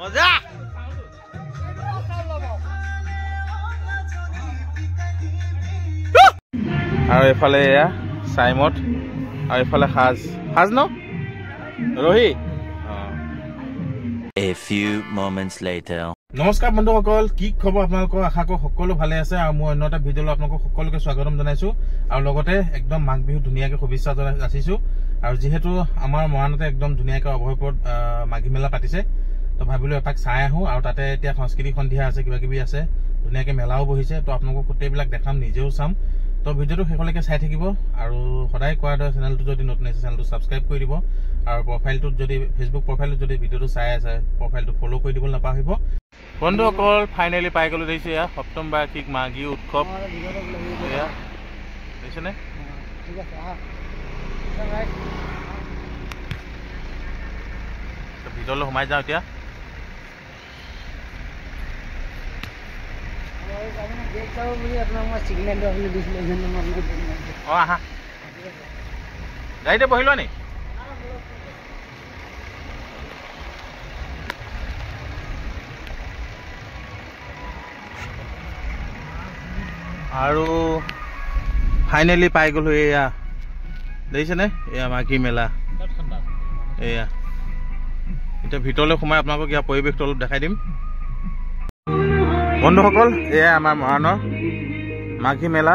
মজা আৰু এফালে এয়া সাইমত আৰু এফালে সাজ ন ৰহি A few moments later. নমস্কাৰ বন্ধুসকল কি খবৰ আপোনালোকৰ আশা কৰো সকলো ভালে আছে আৰু মই অন্য এটা ভিডিঅ'লৈ আপোনালোকক সকলোকে স্বাগতম জনাইছো আৰু লগতে একদম মাঘ বিহু ধুনীয়াকৈ শুভেচ্ছা যাচিছো আৰু যেহেতু আমাৰ মৰাণতে একদম ধুনীয়াকৈ অভয়পুৰত মাঘী মেলা পাতিছে তো ভাবিলো এপাক চাই আহো আৰু তাতে এতিয়া সাংস্কৃতিক সন্ধিয়া আছে কিবা কিবি আছে ধুনীয়াকৈ মেলাও বহিছে তো আপোনালোকক গোটেইবিলাক দেখাম নিজেও চাম তো ভিডিঅ'টো শেষলৈকে চাই থাকিব আৰু সদায় কোৱাৰ দৰে চেনেলটো যদি নতুন আছে চেনেলটো ছাবস্ক্ৰাইব কৰি দিব আৰু প্ৰফাইলটোত যদি ফেচবুক প্ৰফাইলত যদি ভিডিঅ'টো চাই আছে প্ৰফাইলটো ফ'ল' কৰি দিব নাপাহৰিব বন্ধুসকল ফাইনেলি পাই গ'লো দেখিছে এয়া সপ্তম বাৰ্ষিক মাঘী উৎসৱ এয়া দেখিছেনে ভিতৰলৈ সোমাই যাওঁ এতিয়া অঁ আহা গাড়ীতে বহি লোৱা নি আৰু ফাইনেলি পাই গ'লো এয়া দেখিছেনে এয়া মাঘী মেলা এয়া এতিয়া ভিতৰলৈ সোমাই আপোনালোকক ইয়াৰ পৰিৱেশটো অলপ দেখাই দিম বন্ধুসকল এয়া আমাৰ মৰাণৰ মাঘী মেলা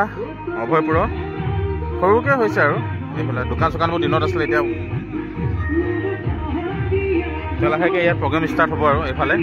অভয়পুৰৰ সৰুকৈ হৈছে আৰু এইফালে দোকান চোকানবোৰ দিনত আছিলে এতিয়া লাহেকৈ ইয়াত প্ৰগ্ৰেম ষ্টাৰ্ট হ'ব আৰু এইফালে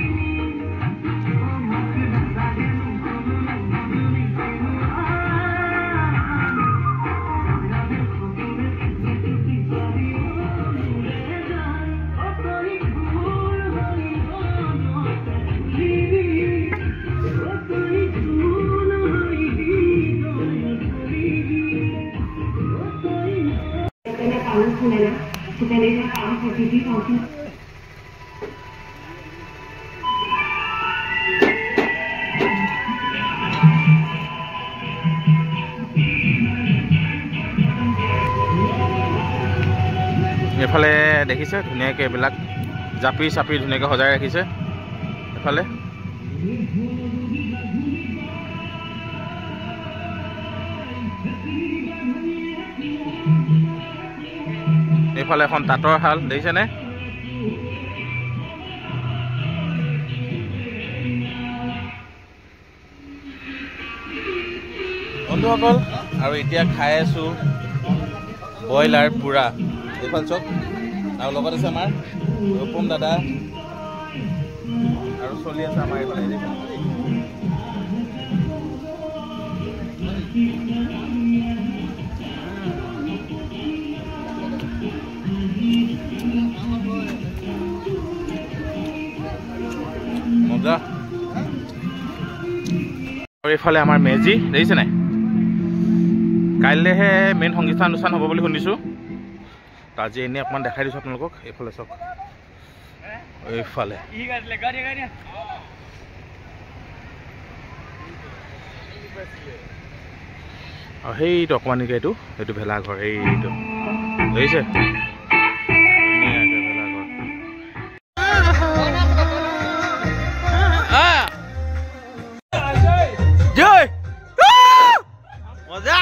এফালে দেখিছে ধুনীয়াকৈ এইবিলাক জাপি চাপি ধুনীয়াকৈ সজাই ৰাখিছে এফালে এইফালে এখন তাঁতৰ শাল দেখিছেনে বন্ধুসকল আৰু এতিয়া খাই আছো ব্ৰইলাৰ পুৰা এইফালে চক আৰু লগত আছে আমাৰ ৰূপম দাদা আৰু চলি আছে আমাৰ এইফালে মজা আৰু এইফালে আমাৰ মেজি দেখিছে নাই কাইলৈহে মেইন সংগীতানুষ্ঠান হ'ব বুলি শুনিছোঁ আজি এনেই অকণমান দেখাই দিছোঁ আপোনালোকক এইফালে চাওক এইফালে আৰু সেইটো অকণমানিকে এইটো ভেলাঘৰ এইটো দেখিছে মজা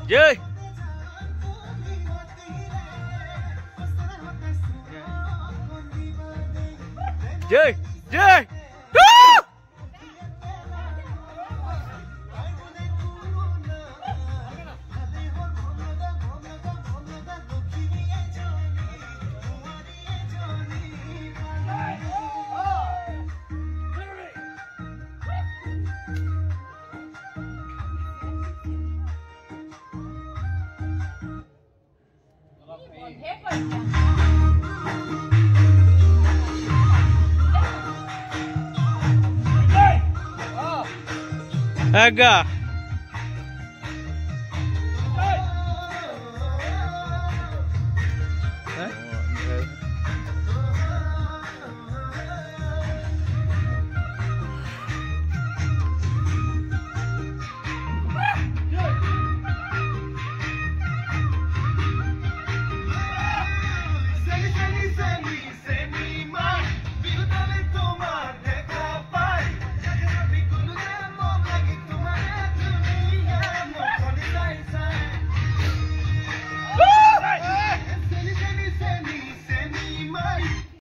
Chơi chơi chơi Aga.